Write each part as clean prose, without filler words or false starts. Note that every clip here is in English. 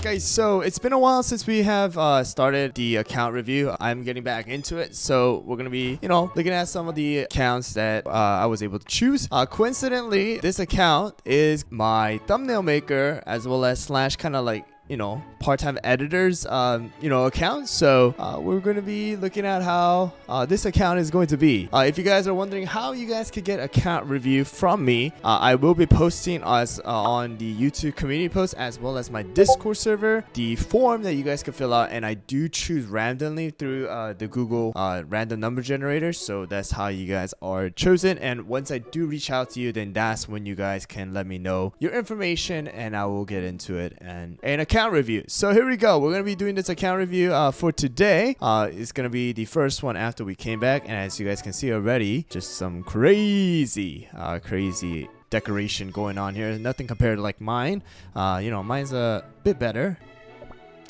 guys, so it's been a while since we have started the account review. I'm getting back into it, so we're gonna be, looking at some of the accounts that I was able to choose. Coincidentally, this account is my thumbnail maker as well as slash kind of like part-time editors account. So we're going to be looking at how this account is going to be. If you guys are wondering how you guys could get account review from me, I will be posting us on the YouTube community post as well as my Discord server, the form that you guys can fill out, and I do choose randomly through the Google random number generator. So that's how you guys are chosen, and once I do reach out to you, then that's when you guys can let me know your information and I will get into it and account review. So here we go. We're going to be doing this account review for today. It's going to be the first one after we came back, and as you guys can see already, just some crazy decoration going on here. Nothing compared to like mine. Mine's a bit better.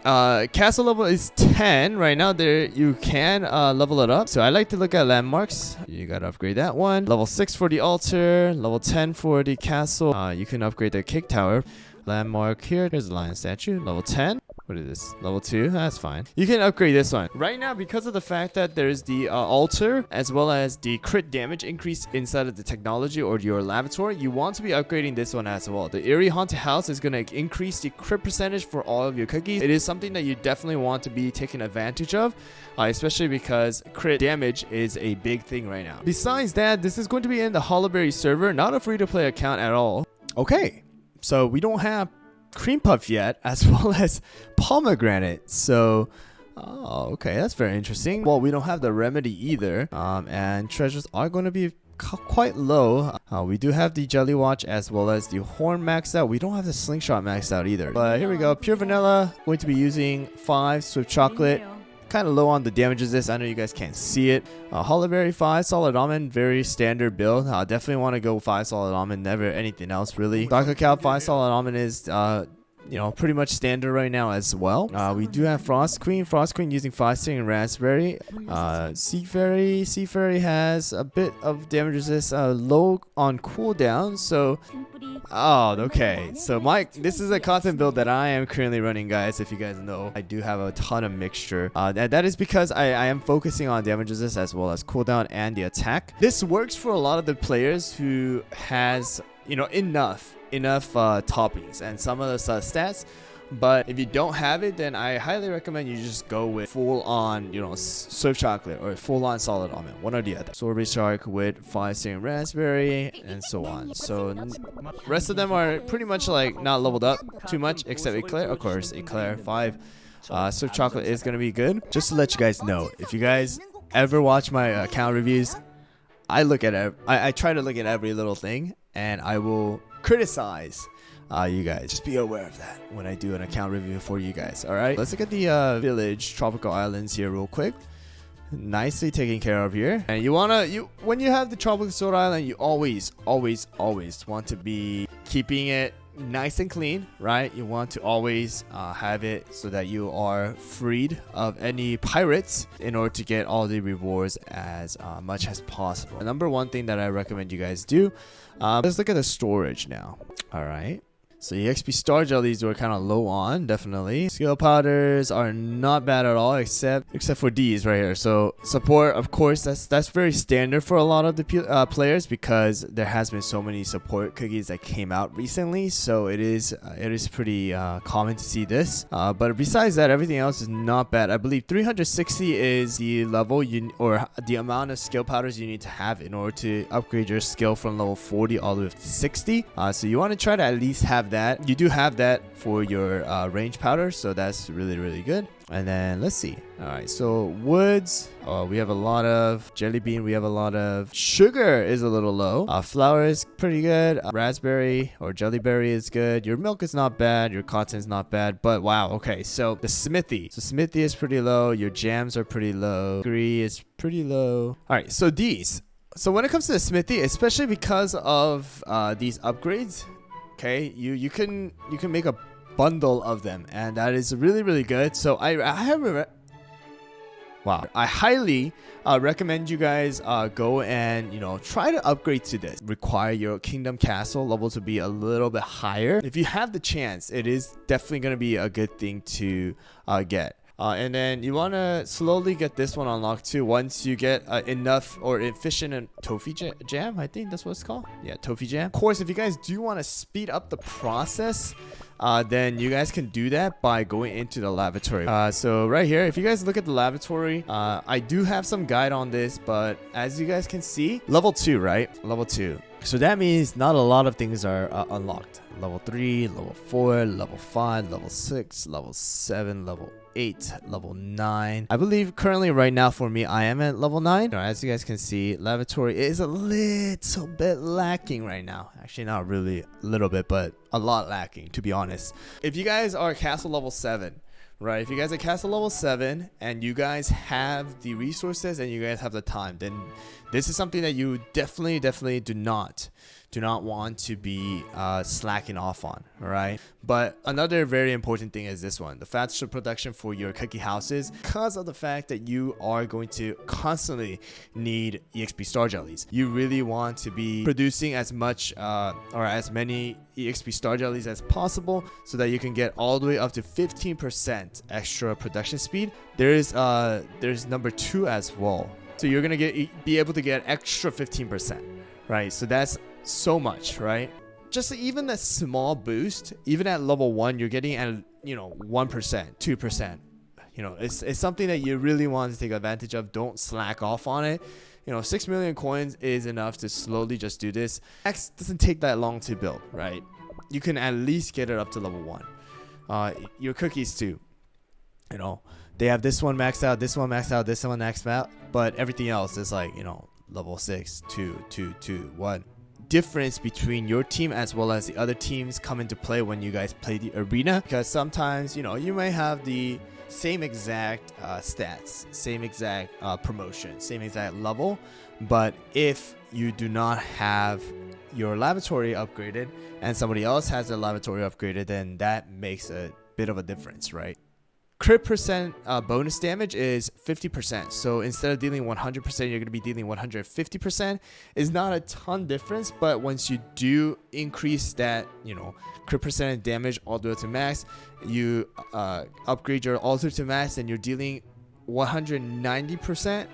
Castle level is 10 right now. There you can level it up. So I like to look at landmarks. You gotta upgrade that one. Level 6 for the altar, level 10 for the castle. You can upgrade the cake tower. Landmark here. Here's the lion statue. Level 10. What is this? Level 2. That's fine. You can upgrade this one. Right now, because of the fact that there's the altar as well as the crit damage increase inside of the technology or your laboratory, you want to be upgrading this one as well. The Eerie Haunted House is going to increase the crit percentage for all of your cookies. It is something that you definitely want to be taking advantage of, especially because crit damage is a big thing right now. Besides that, this is going to be in the Hollowberry server, not a free-to-play account at all. Okay. So we don't have cream puff yet, as well as pomegranate. So, okay, that's very interesting. Well, we don't have the remedy either, and treasures are going to be quite low. We do have the jelly watch as well as the horn maxed out. We don't have the slingshot maxed out either. But here we go. Pure vanilla. Going to be using 5 swift chocolate. Kind of low on the damages this. I know you guys can't see it. Hollowberry 5 solid almond, very standard build. Definitely want to go 5 solid almond, never anything else really. Dark cacao 5 solid almond is pretty much standard right now as well. We do have Frost Queen using 5 sting and raspberry. Sea Fairy has a bit of damage resist, low on cooldown. So okay, so this is a content build that I am currently running, guys. If you guys know, I do have a ton of mixture. That is because I am focusing on damage resist as well as cooldown and the attack. This works for a lot of the players who has enough toppings and some of the stats. But if you don't have it, then I highly recommend you just go with full on swift chocolate or full on solid almond, one or the other. Sorbet shark with 5 sting raspberry and so on. So rest of them are pretty much like not leveled up too much except eclair. Of course, eclair 5 swift chocolate is gonna be good. Just to let you guys know, if you guys ever watch my account reviews, I try to look at every little thing, and I will criticize you guys. Just be aware of that when I do an account review for you guys. All right, let's look at the village tropical islands here real quick. Nicely taken care of here. And when you have the tropical soda island, you always want to be keeping it nice and clean, right? You want to always have it so that you are freed of any pirates in order to get all the rewards as much as possible. The number one thing that I recommend you guys do, let's look at the storage now. All right, so the XP star jellies were kind of low on, definitely. Skill powders are not bad at all, except for these right here. So support, of course, that's very standard for a lot of the players, because there has been so many support cookies that came out recently. So it is pretty common to see this. But besides that, everything else is not bad. I believe 360 is the level or the amount of skill powders you need to have in order to upgrade your skill from level 40 all the way up to 60. So you want to try to at least have that. You do have that for your range powder, so that's really good. And then let's see. All right, so woods, we have a lot of jelly bean, we have a lot of sugar is a little low. Flour is pretty good. Raspberry or jelly berry is good. Your milk is not bad, your cotton is not bad. But wow, okay, so the smithy is pretty low. Your jams are pretty low. Agree is pretty low. All right, so when it comes to the smithy, especially because of these upgrades, okay, you can make a bundle of them, and that is really good. So I have Wow. I highly recommend you guys go and, you know, try to upgrade to this. Require your Kingdom Castle level to be a little bit higher. If you have the chance, it is definitely going to be a good thing to get. And then you want to slowly get this one unlocked too. Once you get enough or efficient in toffee jam, I think that's what it's called. Yeah, toffee jam. Of course, if you guys do want to speed up the process, then you guys can do that by going into the lavatory. So right here, if you guys look at the lavatory, I do have some guide on this, but as you guys can see, level 2, right? Level 2. So that means not a lot of things are unlocked. Level 3, level 4, level 5, level 6, level 7, level 8, level 9. I believe currently right now for me, I am at level 9. As you guys can see, lavatory is a little bit lacking right now. Actually, not really a little bit, but a lot lacking, to be honest. If you guys are castle level 7, right? If you guys are castle level 7 and you guys have the resources and you guys have the time, then this is something that you definitely do not want to be slacking off on, all right? But another very important thing is this one, the faster production for your cookie houses, because of the fact that you are going to constantly need EXP star jellies. You really want to be producing as much or as many EXP star jellies as possible so that you can get all the way up to 15% extra production speed. There's number 2 as well. So you're gonna be able to get extra 15%, right? So that's so much, right? Just even a small boost, even at level 1, you're getting at, you know, 1%, 2%. You know, it's something that you really want to take advantage of. Don't slack off on it. You know, 6 million coins is enough to slowly just do this. X doesn't take that long to build, right? You can at least get it up to level 1. Your cookies too. You know, they have this one maxed out, this one maxed out, this one maxed out, but everything else is like, you know, level 6, 2, 2, 2, 1. Difference between your team as well as the other teams come into play when you guys play the arena, because sometimes, you know, you may have the same exact stats, same exact promotion, same exact level, but if you do not have your lavatory upgraded and somebody else has their lavatory upgraded, then that makes a bit of a difference, right? Crit percent bonus damage is 50%. So instead of dealing 100%, you're going to be dealing 150%. It's not a ton difference, but once you do increase that, you know, crit percent damage all the way to max, you upgrade your altar to max, and you're dealing 190%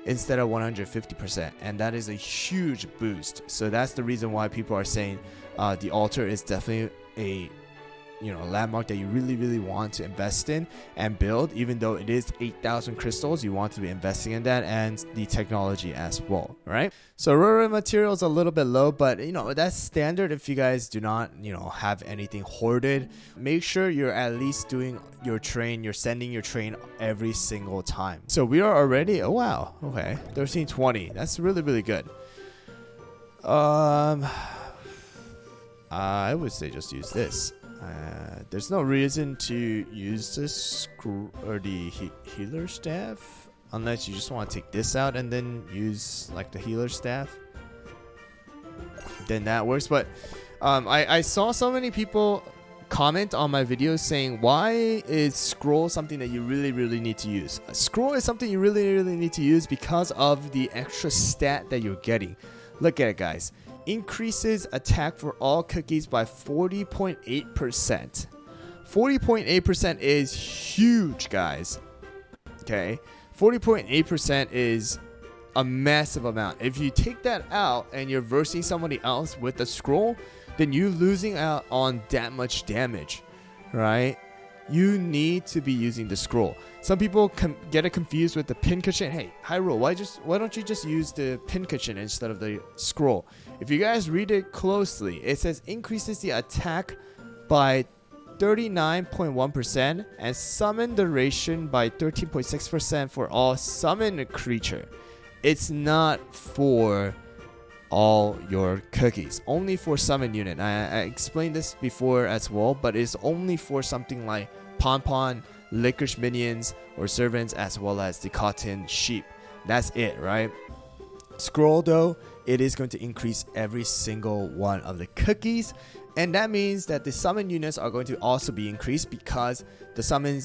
instead of 150%, and that is a huge boost. So that's the reason why people are saying the altar is definitely a, you know, landmark that you really want to invest in and build. Even though it is 8,000 crystals, you want to be investing in that and the technology as well, right? So raw material is a little bit low, but you know, that's standard if you guys do not, you know, have anything hoarded. Make sure you're at least doing your train, you're sending your train every single time. So we are already, oh wow, okay, 1320. That's really good. I would say just use this. There's no reason to use this screw or the healer staff unless you just want to take this out and then use like the healer staff. Then that works. But I saw so many people comment on my videos saying, why is scroll something that you really need to use? Scroll is something you really need to use because of the extra stat that you're getting. Look at it, guys. Increases attack for all cookies by 40.8%. 40.8% is huge, guys. Okay, 40.8% is a massive amount. If you take that out and you're versing somebody else with the scroll, then you're losing out on that much damage, right? You need to be using the scroll. Some people get it confused with the pin cushion. Hey, HyRool, why don't you just use the pin cushion instead of the scroll? If you guys read it closely, it says increases the attack by 39.1% and summon duration by 13.6% for all summoned creature. It's not for all your cookies, only for summon unit. I explained this before as well, but it's only for something like Pon, Licorice minions or servants, as well as the cotton sheep. That's it, right? Scroll though, it is going to increase every single one of the cookies, and that means that the summon units are going to also be increased because the summon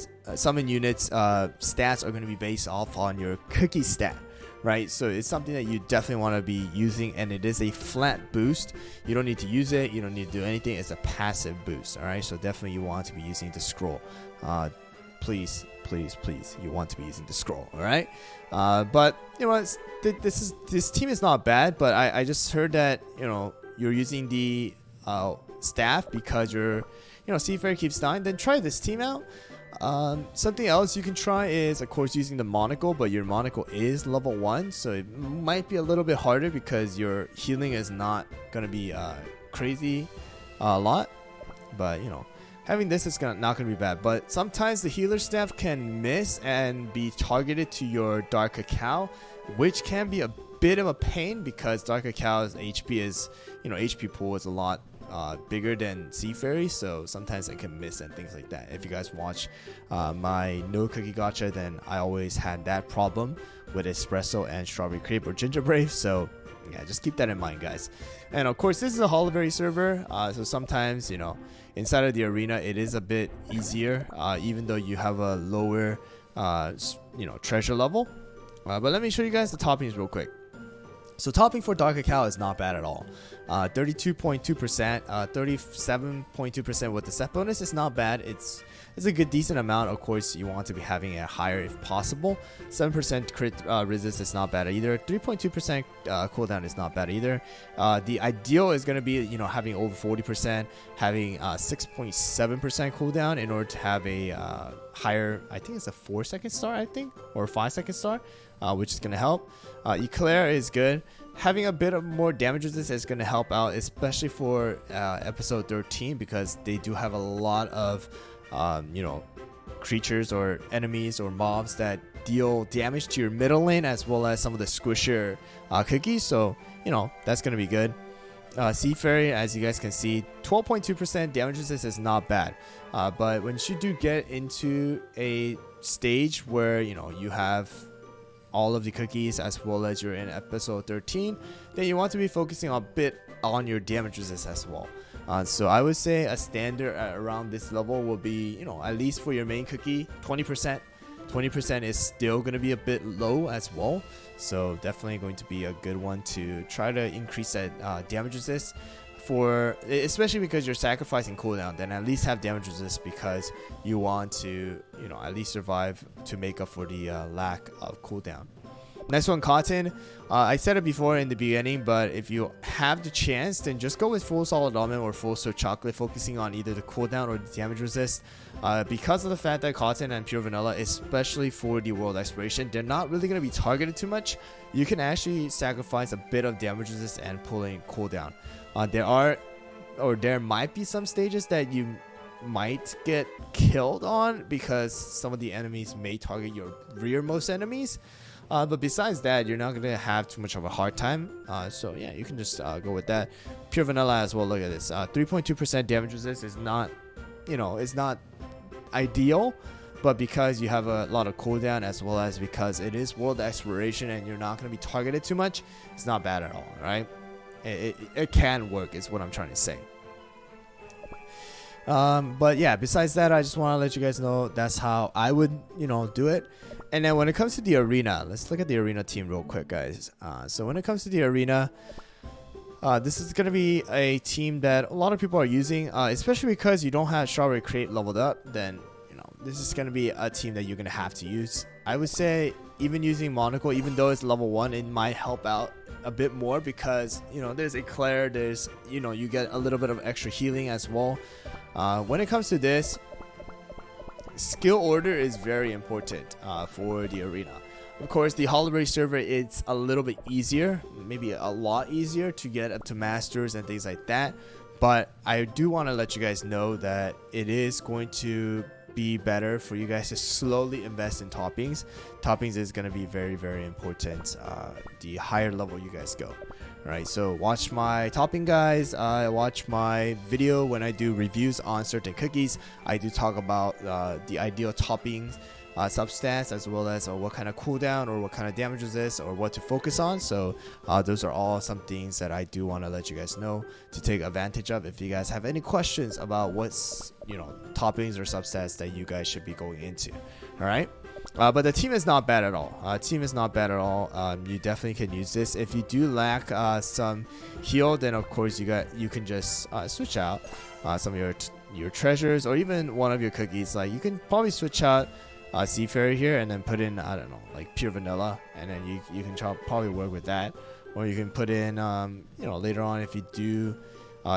units stats are going to be based off on your cookie stat, right? So it's something that you definitely want to be using, and it is a flat boost. You don't need to use it, you don't need to do anything. It's a passive boost. All right, so definitely you want to be using the scroll. Please, you want to be using the scroll. All right, but you know, this team is not bad, but I just heard that, you know, you're using the staff because your Sea Fairy keeps dying. Then try this team out. Something else you can try is, of course, using the monocle, but your monocle is level 1, so it might be a little bit harder because your healing is not gonna be crazy a lot. But you know, having this is not gonna be bad. But sometimes the healer staff can miss and be targeted to your Dark Cacao, which can be a bit of a pain because Dark Cacao's HP is, you know, HP pool is a lot bigger than Sea Fairy, so sometimes I can miss and things like that. If you guys watch my no cookie gacha, then I always had that problem with espresso and strawberry crepe or ginger brave. So yeah, just keep that in mind, guys. And of course, this is a Hollyberry server, so sometimes, you know, inside of the arena it is a bit easier, even though you have a lower you know, treasure level. But let me show you guys the toppings real quick. So topping for Dark Cacao is not bad at all. 32.2%, 37.2% with the set bonus is not bad. It's a good decent amount. Of course, you want to be having it higher if possible. 7% crit resist is not bad either. 3.2% cooldown is not bad either. The ideal is going to be, you know, having over 40%, having 6.7% cooldown in order to have a higher, I think it's a 4-second star, I think, or a 5-second star, which is going to help. Eclair is good. Having a bit of more damage resist is going to help out, especially for episode 13, because they do have a lot of you know, creatures or enemies or mobs that deal damage to your middle lane, as well as some of the squisher cookies. So you know, that's going to be good. Sea Fairy, as you guys can see, 12.2% damage resist is not bad, but when you do get into a stage where, you know, you have all of the cookies as well as you're in episode 13, then you want to be focusing a bit on your damage resist as well. So I would say a standard around this level will be, you know, at least for your main cookie, 20%. 20% is still going to be a bit low as well, so definitely going to be a good one to try to increase that damage resist, for especially because you're sacrificing cooldown. Then at least have damage resist because you want to, you know, at least survive to make up for the lack of cooldown. Next one, Cotton. I said it before in the beginning, but if you have the chance, then just go with full solid almond or full serve chocolate, focusing on either the cooldown or the damage resist. Because of the fact that Cotton and pure vanilla, especially for the world exploration, they're not really going to be targeted too much. You can actually sacrifice a bit of damage resist and pull in cooldown. There might be some stages that you might get killed on because some of the enemies may target your rearmost enemies. But besides that, you're not going to have too much of a hard time. So yeah, you can just go with that. Pure vanilla as well. Look at this. 3.2% damage resist is not, you know, it's not ideal. But because you have a lot of cooldown, as well as because it is world exploration and you're not going to be targeted too much, it's not bad at all, right? It can work is what I'm trying to say. But yeah, besides that, I just want to let you guys know that's how I would, you know, do it. And then when it comes to the arena, let's look at the arena team real quick, guys. So when it comes to the arena, this is going to be a team that a lot of people are using, especially because you don't have Strawberry Crate leveled up. Then, you know, this is going to be a team that you're going to have to use. I would say even using Monocle, even though it's level 1, it might help out a bit more because, you know, there's Eclair, there's, you know, you get a little bit of extra healing as well. When it comes to this, skill order is very important for the arena. Of course, the Hollyberry server, it's a little bit easier, maybe a lot easier to get up to masters and things like that. But I do want to let you guys know that it is going to be better for you guys to slowly invest in toppings. Toppings is going to be very, very important the higher level you guys go. Alright, so watch my topping guys, watch my video when I do reviews on certain cookies. I do talk about the ideal toppings substance, as well as what kind of cooldown or what kind of damage is this or what to focus on. So those are all some things that I do want to let you guys know to take advantage of. If you guys have any questions about what's toppings or substats that you guys should be going into. All right. But the team is not bad at all. You definitely can use this. If you do lack some heal, then of course you can just switch out some of your treasures or even one of your cookies. Like you can probably switch out Seafarer here and then put in, I don't know, like pure vanilla, and then you can probably work with that. Or you can put in later on, if you do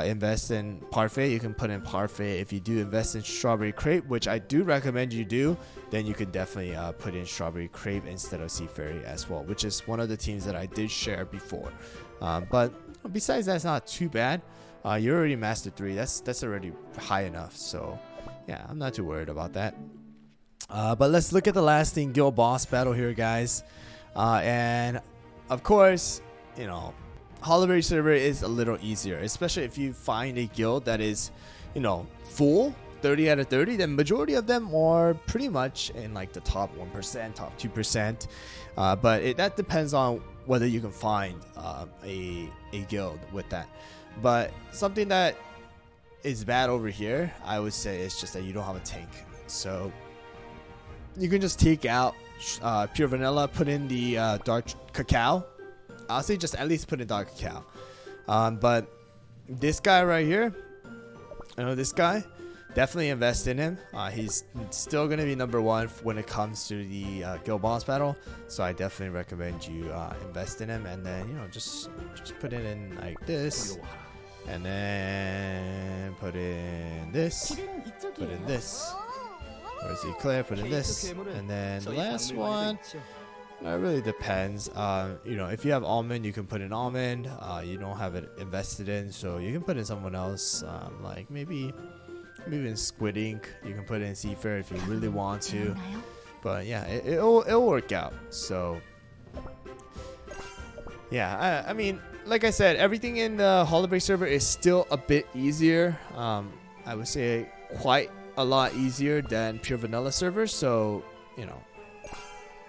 invest in parfait, you can put in parfait. If you do invest in strawberry crepe, which I do recommend you do, then you could definitely put in strawberry crepe instead of Seafarer as well, which is one of the teams that I did share before. But besides, that's not too bad. You're already master 3. That's already high enough. So yeah, I'm not too worried about that. But let's look at the last thing, guild boss battle here, guys. And of course, Hollyberry server is a little easier, especially if you find a guild that is, full 30 out of 30. Then majority of them are pretty much in like the top 1%, top 2%. But that depends on whether you can find a guild with that. But something that is bad over here, I would say, is just that you don't have a tank. So you can just take out pure vanilla, put in the dark cacao. I'll say just at least put in dark cacao. But this guy right here, this guy, definitely invest in him. He's still going to be number 1 when it comes to the guild boss battle. So I definitely recommend you invest in him. And then, just put it in like this. And then put in this. Put in this. Where's the Eclair? Put in this. And then the last one, it really depends. If you have almond, you can put in almond. You don't have it invested in, so you can put in someone else. Like maybe in squid ink. You can put in Seafarer if you really want to. But yeah, it'll work out. So yeah, I mean, like I said, everything in the Hollyberry server is still a bit easier. I would say quite a lot easier than pure vanilla servers. So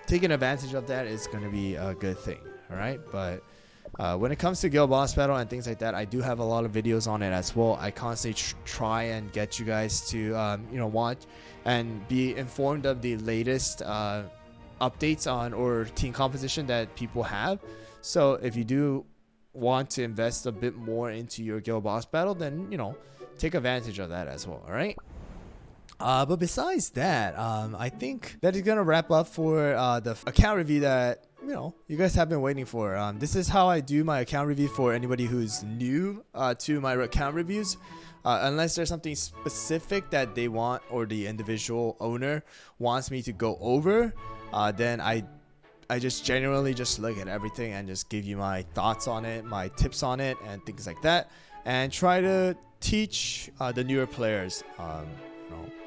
taking advantage of that is going to be a good thing. All right, but when it comes to guild boss battle and things like that, I do have a lot of videos on it as well. I constantly try and get you guys to watch and be informed of the latest updates on or team composition that people have. So if you do want to invest a bit more into your guild boss battle, then take advantage of that as well. All right. But besides that, I think that is gonna wrap up for the account review that you guys have been waiting for. This is how I do my account review for anybody who's new to my account reviews. Unless there's something specific that they want or the individual owner wants me to go over, then I just generally just look at everything and just give you my thoughts on it, my tips on it, and things like that, and try to teach the newer players.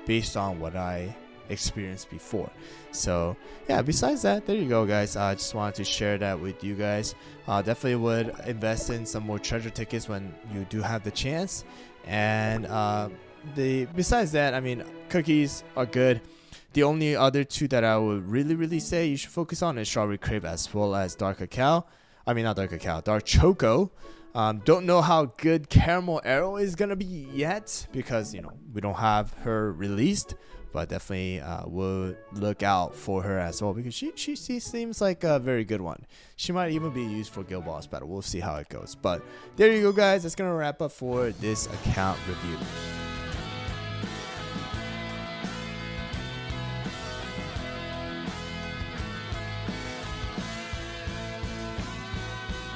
Based on what I experienced before. So yeah, besides that, there you go, guys. I just wanted to share that with you guys. Definitely would invest in some more treasure tickets when you do have the chance. And besides that, I mean, cookies are good. The only other two that I would really say you should focus on is strawberry crepe as well as dark cacao. I mean, not dark cacao, dark choco. Don't know how good Caramel Arrow is gonna be yet because we don't have her released, but definitely we'll look out for her as well because she seems like a very good one. She might even be used for guild boss battle. We'll see how it goes. But there you go, guys. That's gonna wrap up for this account review.